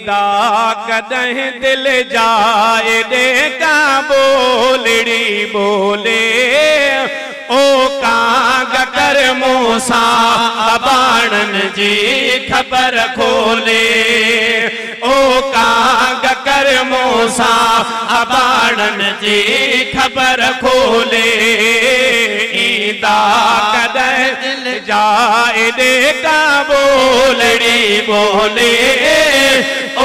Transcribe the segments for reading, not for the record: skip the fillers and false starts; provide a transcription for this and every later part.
दा कदहीं दिल जाए दे का बोलड़ी बोले ओ कांग कर मूसा बाणन जी खबर खोले ओ कांग कर मूसा बाणन जी खबर खोले ईदा कदहीं दिल जाए दे का बोलड़ी बोले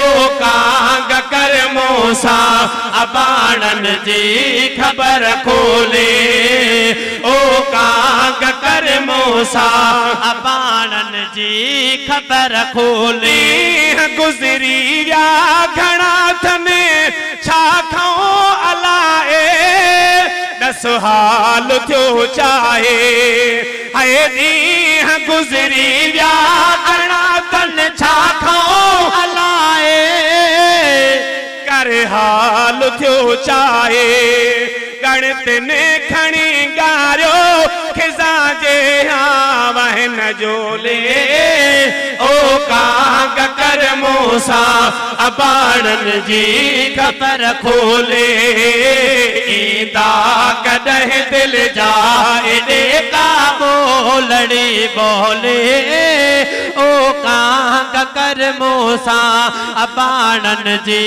ओ कांग कर मूसा बाणन जी खबर खोले ओ कांग कर मूसा बाणन जी खबर खोले गुजरी या घना थने छा खाऊं अलाए दस हाल थियो चाहे हाय दी गुजरी या घना थन छा खाऊं अलाए कर हाल थियो चाहे गणित ने खणी गारियो खिजा जे हाँ वह न जोले ओ कांग कर मूसा बाणन जी खबर खोले ईदा कदहीं दिल जाए दे का बोलड़ी बोले ओ कांग कर मूसा बाणन जी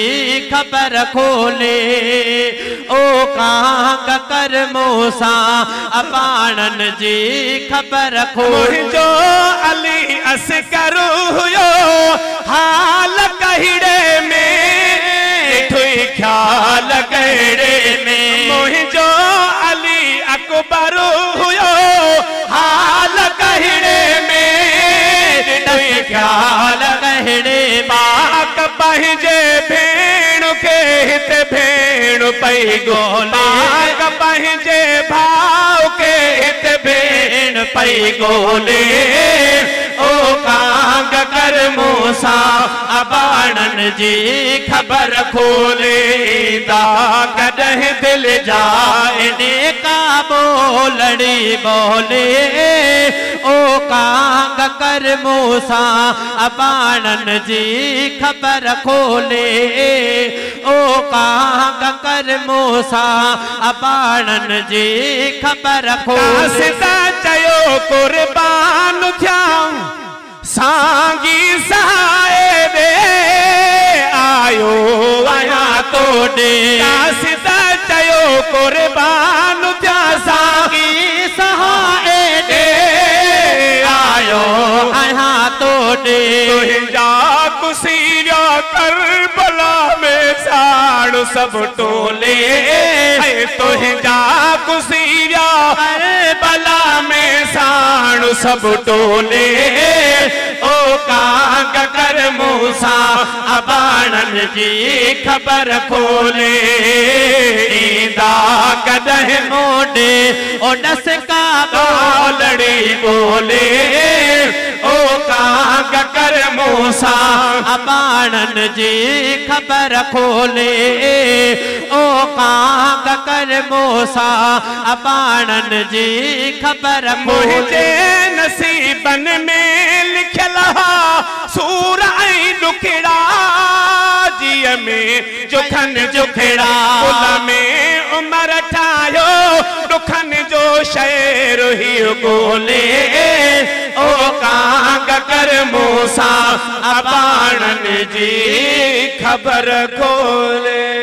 खबर खोले ओ कांग कर मूसा बाणन जी खबर खोले जो अली असकर हुयो हाल कहिड़े में ठुई ख्याल कहिड़े में मुझो अली अकबर हुयो हाल कहिड़े में ठुई ख्याल कहिड़े बाक पंहिंजे भेण खे हिते भेण पई गोले बाक पंहिंजे भाउ खे हिते भेण पई गोले ओ कांग कर मूसा बाणन जी खबर खोले दा कदहीं दिल जाए दे का बोलड़ी बोले ओ कांग कर मूसा बाणन जी खबर खोले ओ कांग कर मूसा बाणन जी खबर खोले चयो कुर्बान थियां सांगी साहिबे आयो आया तोड़े कासिदा चयो कुर्बान थिया सांगी साहिबे आयो आया तोड़े तुझा कुसीरा करबला में साड़ सब टोले तुझा कुसीरा करबला में साड़ सब टोले ओ कांग कर मूसा बाणन जी खबर खोले ईदा कदहीं मोड़े ओ डस का बोलड़ी बोले ओ कांग कर मूसा बाणन जी खबर खोले ओ कांग कर मूसा बाणन जी खबर खोले नसीबन में लिखल सूर ऐं दुखड़ा जीअ में जुखन जुखड़ा कुल में उमर ठायो दुखन जो शेर ही गोले ओ कांग कर मूसा बाणन जी खबर खोले।